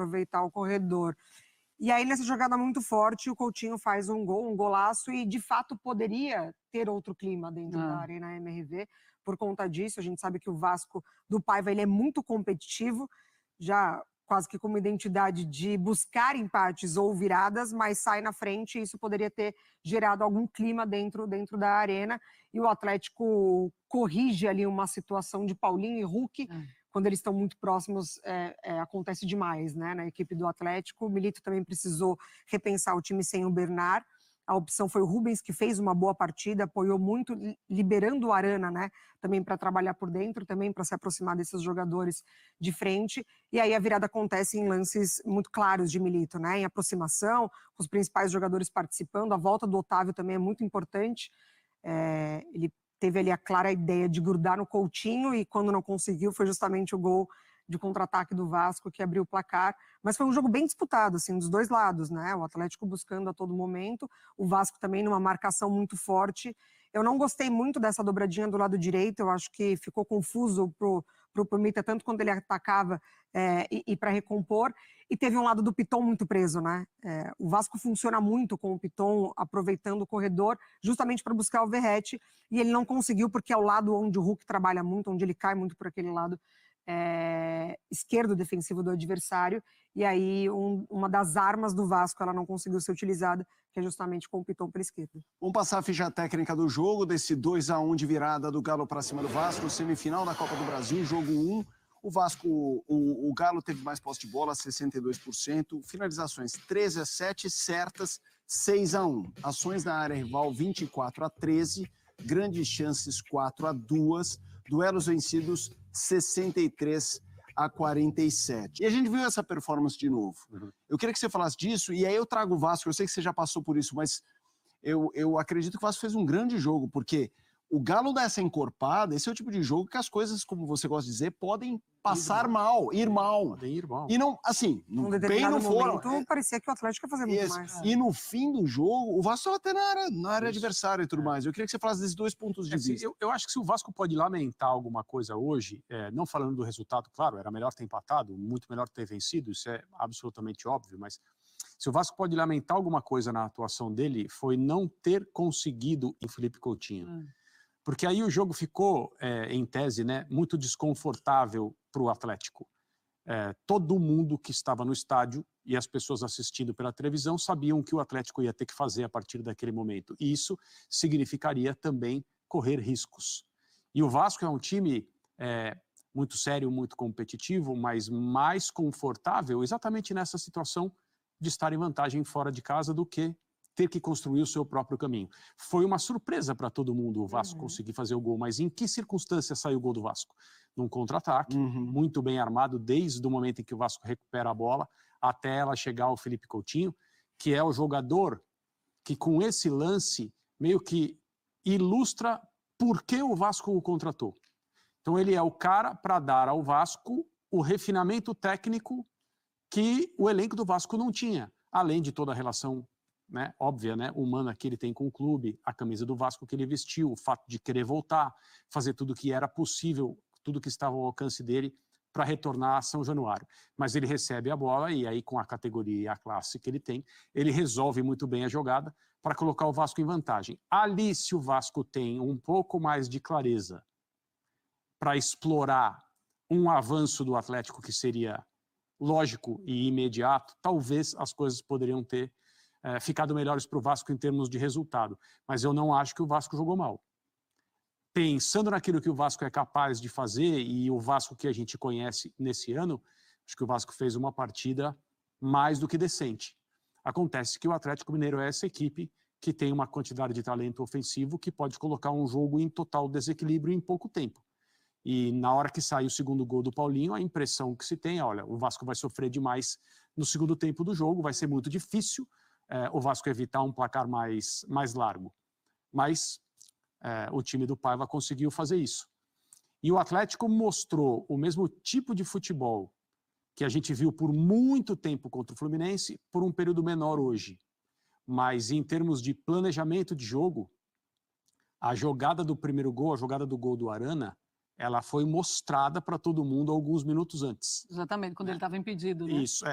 aproveitar o corredor. E aí, nessa jogada muito forte, o Coutinho faz um golaço, e de fato poderia ter outro clima dentro da Arena MRV por conta disso. A gente sabe que o Vasco do Paiva ele é muito competitivo, já quase que com uma identidade de buscar empates ou viradas, mas sai na frente, e isso poderia ter gerado algum clima dentro da Arena. E o Atlético corrige ali uma situação de Paulinho e Hulk. Quando eles estão muito próximos, acontece demais, né, na equipe do Atlético. O Milito também precisou repensar o time sem o Bernard. A opção foi o Rubens, que fez uma boa partida, apoiou muito, liberando o Arana, né, também para trabalhar por dentro, também para se aproximar desses jogadores de frente. E aí a virada acontece em lances muito claros de Milito, né, em aproximação, com os principais jogadores participando. A volta do Otávio também é muito importante. Ele teve ali a clara ideia de grudar no Coutinho, e quando não conseguiu, foi justamente o gol de contra-ataque do Vasco que abriu o placar. Mas foi um jogo bem disputado, assim, dos dois lados, né? O Atlético buscando a todo momento, o Vasco também numa marcação muito forte. Eu não gostei muito dessa dobradinha do lado direito, eu acho que ficou confuso pro Mita, tanto quando ele atacava e para recompor. E teve um lado do Piton muito preso, né? O Vasco funciona muito com o Piton aproveitando o corredor, justamente para buscar o Verratti, e ele não conseguiu, porque é o lado onde o Hulk trabalha muito, onde ele cai muito por aquele lado esquerdo defensivo do adversário, e aí uma das armas do Vasco ela não conseguiu ser utilizada, que é justamente com o Piton pela esquerda. Vamos passar a ficha técnica do jogo, desse 2-1 de virada do Galo para cima do Vasco, semifinal da Copa do Brasil, jogo 1. O Vasco, o Galo teve mais posse de bola, 62%, finalizações 13-7, certas 6-1. Ações na área rival 24-13, grandes chances 4-2, duelos vencidos 63-47. E a gente viu essa performance de novo. Eu queria que você falasse disso, e aí eu trago o Vasco, eu sei que você já passou por isso, mas eu acredito que o Vasco fez um grande jogo, porque o Galo dá essa encorpada, esse é o tipo de jogo que as coisas, como você gosta de dizer, podem passar mal, ir mal. Podem ir mal. E não, assim, bem não foram. Parecia que o Atlético ia fazer muito mais. E no fim do jogo, o Vasco estava até na área adversária e tudo mais. Eu queria que você falasse desses dois pontos de vista. Eu acho que se o Vasco pode lamentar alguma coisa hoje, não falando do resultado, claro, era melhor ter empatado, muito melhor ter vencido, isso é absolutamente óbvio, mas se o Vasco pode lamentar alguma coisa na atuação dele, foi não ter conseguido o Felipe Coutinho. Porque aí o jogo ficou, em tese, né, muito desconfortável para o Atlético. Todo mundo que estava no estádio e as pessoas assistindo pela televisão sabiam que o Atlético ia ter que fazer a partir daquele momento. E isso significaria também correr riscos. E o Vasco é um time muito sério, muito competitivo, mas mais confortável exatamente nessa situação de estar em vantagem fora de casa do que ter que construir o seu próprio caminho. Foi uma surpresa para todo mundo o Vasco conseguir fazer o gol, mas em que circunstância saiu o gol do Vasco? Num contra-ataque, muito bem armado, desde o momento em que o Vasco recupera a bola até ela chegar ao Felipe Coutinho, que é o jogador que com esse lance meio que ilustra por que o Vasco o contratou. Então ele é o cara para dar ao Vasco o refinamento técnico que o elenco do Vasco não tinha, além de toda a relação óbvia, humana que ele tem com o clube, a camisa do Vasco que ele vestiu, o fato de querer voltar, fazer tudo que era possível, tudo que estava ao alcance dele para retornar a São Januário. Mas ele recebe a bola e aí com a categoria e a classe que ele tem, ele resolve muito bem a jogada para colocar o Vasco em vantagem. Ali, se o Vasco tem um pouco mais de clareza para explorar um avanço do Atlético que seria lógico e imediato, talvez as coisas poderiam ter ficado melhores para o Vasco em termos de resultado. Mas eu não acho que o Vasco jogou mal. Pensando naquilo que o Vasco é capaz de fazer e o Vasco que a gente conhece nesse ano, acho que o Vasco fez uma partida mais do que decente. Acontece que o Atlético Mineiro é essa equipe que tem uma quantidade de talento ofensivo que pode colocar um jogo em total desequilíbrio em pouco tempo. E na hora que sai o segundo gol do Paulinho, a impressão que se tem é, olha, o Vasco vai sofrer demais no segundo tempo do jogo, vai ser muito difícil o Vasco evitar um placar mais largo. Mas o time do Paiva conseguiu fazer isso. E o Atlético mostrou o mesmo tipo de futebol que a gente viu por muito tempo contra o Fluminense, por um período menor hoje. Mas em termos de planejamento de jogo, a jogada do primeiro gol, a jogada do gol do Arana, ela foi mostrada para todo mundo alguns minutos antes. Exatamente, quando ele estava impedido, né? Isso,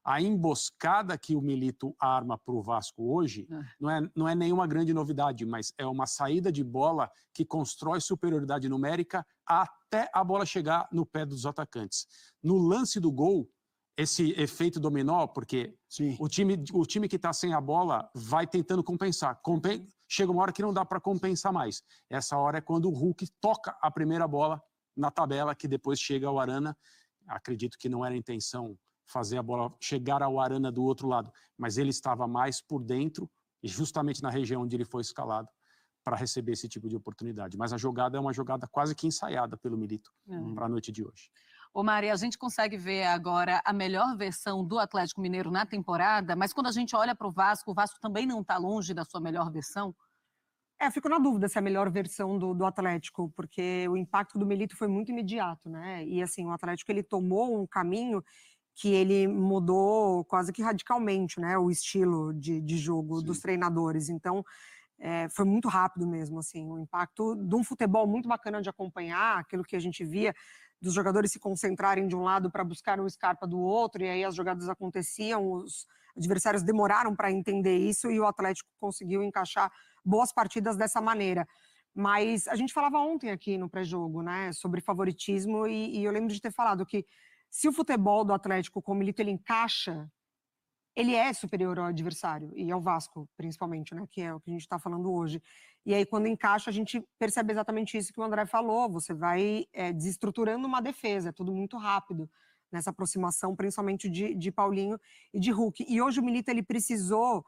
A emboscada que o Milito arma para o Vasco hoje não é nenhuma grande novidade, mas é uma saída de bola que constrói superioridade numérica até a bola chegar no pé dos atacantes. No lance do gol, esse efeito dominó, porque o time que está sem a bola vai tentando compensar. Chega uma hora que não dá para compensar mais. Essa hora é quando o Hulk toca a primeira bola na tabela, que depois chega ao Arana. Acredito que não era a intenção fazer a bola chegar ao Arana do outro lado, mas ele estava mais por dentro, e justamente na região onde ele foi escalado, para receber esse tipo de oportunidade. Mas a jogada é uma jogada quase que ensaiada pelo Milito para a noite de hoje. Ô Mari, a gente consegue ver agora a melhor versão do Atlético Mineiro na temporada, mas quando a gente olha para o Vasco também não está longe da sua melhor versão? Eu fico na dúvida se é a melhor versão do Atlético, porque o impacto do Milito foi muito imediato, né? E assim, o Atlético ele tomou um caminho que ele mudou quase que radicalmente, né? O estilo de jogo dos treinadores. Então, foi muito rápido mesmo, assim, o impacto de um futebol muito bacana de acompanhar, aquilo que a gente via dos jogadores se concentrarem de um lado para buscar o Scarpa do outro, e aí as jogadas aconteciam, os adversários demoraram para entender isso e o Atlético conseguiu encaixar boas partidas dessa maneira. Mas a gente falava ontem aqui no pré-jogo, né, sobre favoritismo, e eu lembro de ter falado que se o futebol do Atlético com o Milito ele encaixa, ele é superior ao adversário, e ao Vasco, principalmente, né, que é o que a gente está falando hoje. E aí, quando encaixa, a gente percebe exatamente isso que o André falou, você vai desestruturando uma defesa, é tudo muito rápido, nessa aproximação, principalmente de Paulinho e de Hulk. E hoje o Milito, ele precisou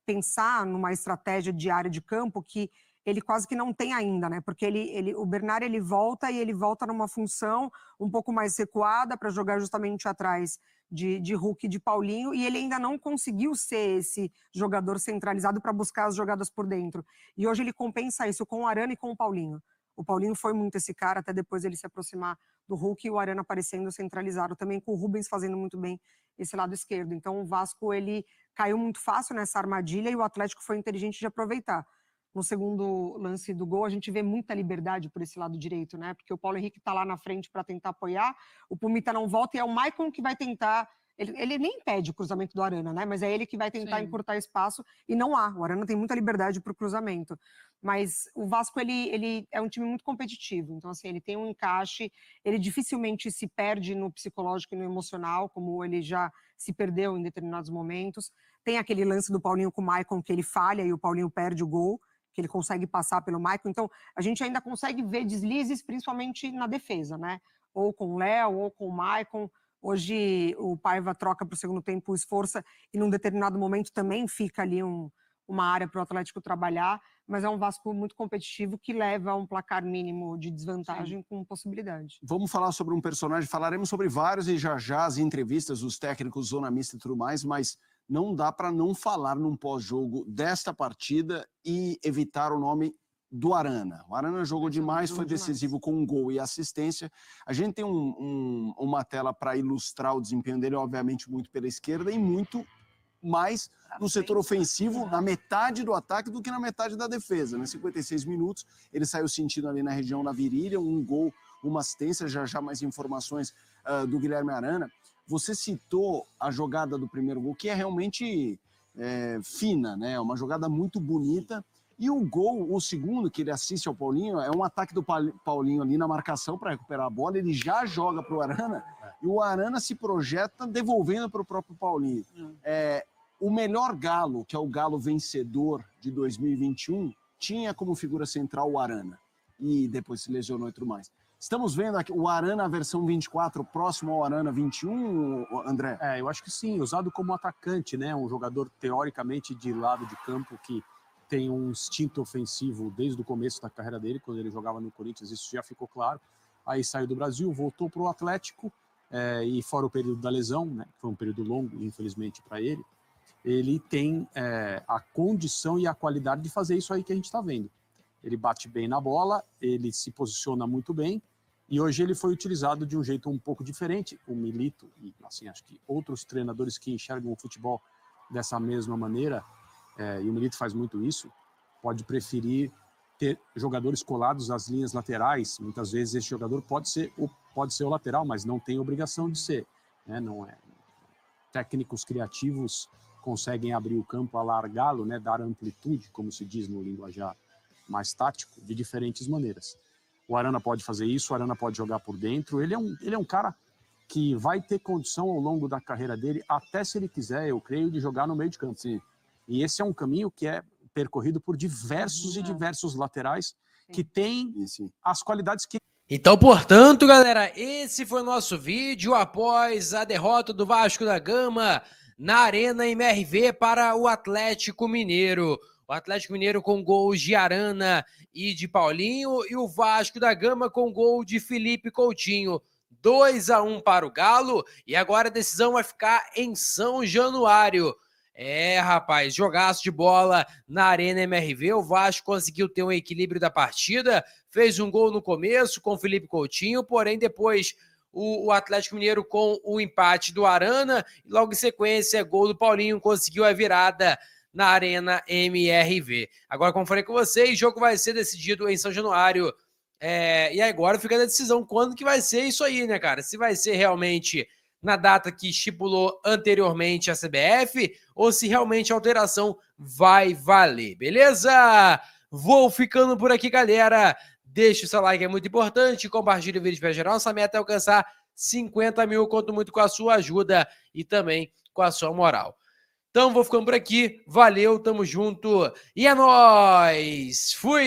pensar numa estratégia de área de campo que ele quase que não tem ainda, né? Porque o Bernard ele volta numa função um pouco mais recuada para jogar justamente atrás de Hulk e de Paulinho, e ele ainda não conseguiu ser esse jogador centralizado para buscar as jogadas por dentro. E hoje ele compensa isso com o Arana e com o Paulinho. O Paulinho foi muito esse cara, até depois ele se aproximar do Hulk, e o Arana aparecendo centralizado também, com o Rubens fazendo muito bem esse lado esquerdo. Então o Vasco ele caiu muito fácil nessa armadilha e o Atlético foi inteligente de aproveitar. No segundo lance do gol, a gente vê muita liberdade por esse lado direito, né? Porque o Paulo Henrique está lá na frente para tentar apoiar, o Pumita não volta e é o Maicon que vai tentar. Ele nem impede o cruzamento do Arana, né? Mas é ele que vai tentar encurtar espaço e não há. O Arana tem muita liberdade para o cruzamento. Mas o Vasco ele é um time muito competitivo. Então, assim, ele tem um encaixe, ele dificilmente se perde no psicológico e no emocional, como ele já se perdeu em determinados momentos. Tem aquele lance do Paulinho com o Maicon que ele falha e o Paulinho perde o gol, que ele consegue passar pelo Maicon. Então, a gente ainda consegue ver deslizes, principalmente na defesa, né? Ou com o Léo, ou com o Maicon. Hoje, o Paiva troca para o segundo tempo o Esforça e, num determinado momento, também fica ali uma área para o Atlético trabalhar, mas é um Vasco muito competitivo que leva a um placar mínimo de desvantagem com possibilidade. Vamos falar sobre um personagem, falaremos sobre vários e já as entrevistas dos técnicos, zona mista e tudo mais, mas não dá para não falar num pós-jogo desta partida e evitar o nome do Arana. O Arana jogou demais, foi decisivo com um gol e assistência. A gente tem uma tela para ilustrar o desempenho dele, obviamente muito pela esquerda e muito mais no setor ofensivo, na metade do ataque do que na metade da defesa. Nos 56 minutos, ele saiu sentindo ali na região da virilha, um gol, uma assistência, já mais informações do Guilherme Arana. Você citou a jogada do primeiro gol, que é realmente fina, né? Uma jogada muito bonita. E o gol, o segundo, que ele assiste ao Paulinho, é um ataque do Paulinho ali na marcação para recuperar a bola. Ele já joga para o Arana e o Arana se projeta devolvendo para o próprio Paulinho. O melhor Galo, que é o Galo vencedor de 2021, tinha como figura central o Arana. E depois se lesionou e tudo mais. Estamos vendo aqui o Arana versão 24 próximo ao Arana 21, André? Eu acho que sim, usado como atacante, né? Um jogador teoricamente de lado de campo que tem um instinto ofensivo desde o começo da carreira dele, quando ele jogava no Corinthians, isso já ficou claro. Aí saiu do Brasil, voltou para o Atlético, e fora o período da lesão, né? Foi um período longo, infelizmente, para ele. Ele tem a condição e a qualidade de fazer isso aí que a gente está vendo. Ele bate bem na bola, ele se posiciona muito bem, e hoje ele foi utilizado de um jeito um pouco diferente. O Milito, e assim, acho que outros treinadores que enxergam o futebol dessa mesma maneira, e o Milito faz muito isso, pode preferir ter jogadores colados às linhas laterais. Muitas vezes esse jogador pode ser o lateral, mas não tem obrigação de ser, né? Não é. Técnicos criativos conseguem abrir o campo, alargá-lo, né? Dar amplitude, como se diz no linguajar mais tático, de diferentes maneiras. O Arana pode fazer isso, o Arana pode jogar por dentro. Ele é um cara que vai ter condição ao longo da carreira dele, até se ele quiser, eu creio, de jogar no meio de campo. Sim. E esse é um caminho que é percorrido por diversos e diversos laterais que têm as qualidades que... Então, portanto, galera, esse foi o nosso vídeo após a derrota do Vasco da Gama na Arena MRV para o Atlético Mineiro. O Atlético Mineiro com gols de Arana e de Paulinho e o Vasco da Gama com gol de Felipe Coutinho. 2-1 para o Galo e agora a decisão vai ficar em São Januário. Rapaz, jogaço de bola na Arena MRV, o Vasco conseguiu ter um equilíbrio da partida, fez um gol no começo com o Felipe Coutinho, porém depois o Atlético Mineiro com o empate do Arana, e logo em sequência, gol do Paulinho, conseguiu a virada na Arena MRV. Agora, como falei com vocês, o jogo vai ser decidido em São Januário, e agora fica a decisão quando que vai ser isso aí, né, cara? Se vai ser realmente na data que estipulou anteriormente a CBF, ou se realmente a alteração vai valer, beleza? Vou ficando por aqui, galera. Deixa o seu like, é muito importante. Compartilha o vídeo para geral. Nossa meta é alcançar 50 mil. Conto muito com a sua ajuda e também com a sua moral. Então, vou ficando por aqui. Valeu, tamo junto. E é nóis! Fui!